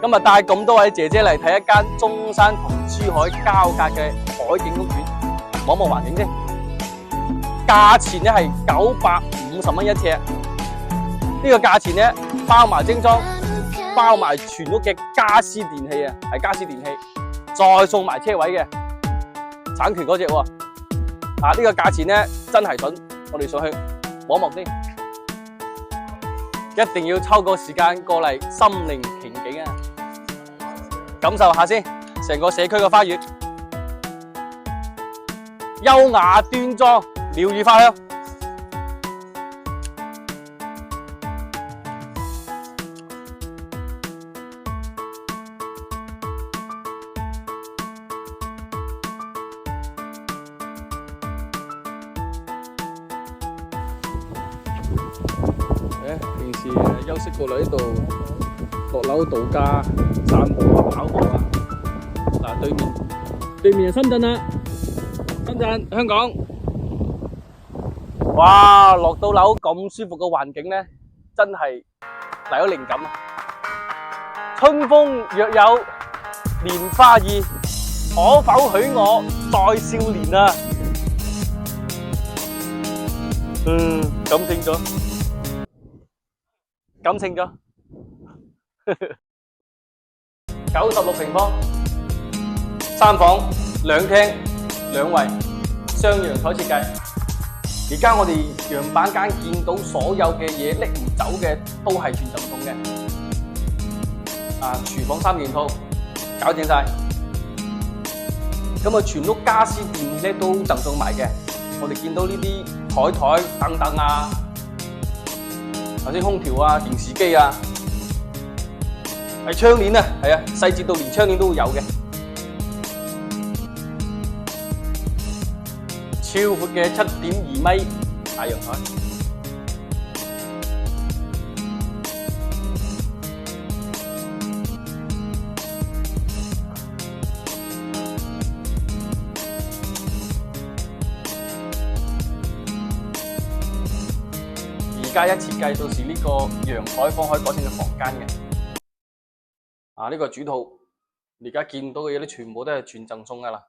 今日帶咁多位姐姐嚟睇一間中山同珠海交界嘅海景公園，望望環境先。價錢咧係950蚊一尺，呢個價錢咧包埋精裝，包埋全屋嘅家私電器啊，係家私電器，再送埋車位嘅，產權嗰隻喎。呢個價錢咧真係筍，我哋上去望望先，一定要抽個時間過嚟心靈瓊景啊！感受下先，成個社區嘅花園，優雅端莊，鳥語花香。平時休息過嚟呢度落樓度假、散步啊、跑步啊。嗱，對面係深圳啦，深圳香港。哇，落到樓咁舒服嘅環境咧，真係嚟咗靈感啊！春風若有蓮花意，可否許我再少年啊？感性咗。感情咗，96平方，3房2廳2衛，雙陽台設計。而家我哋樣板間見到所有嘅嘢拎唔走嘅都係全贈送嘅。廚房3件套搞掂晒，咁全屋家私電器咧都贈送埋嘅。我哋見到呢啲台凳凳啊。頭先空調啊、電視機啊，係窗簾啊，係啊，細節到連窗簾都會有嘅，超闊嘅7.2米大陽台。加一設計到時呢個陽台方可以改成個房間嘅。呢個主套，你而家見到嘅嘢咧，全部都係全贈送噶啦，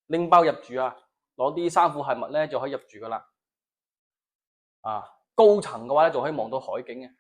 拎包入住啊，攞啲衫褲鞋襪咧就可以入住噶啦。高層嘅話咧，就可以望到海景嘅。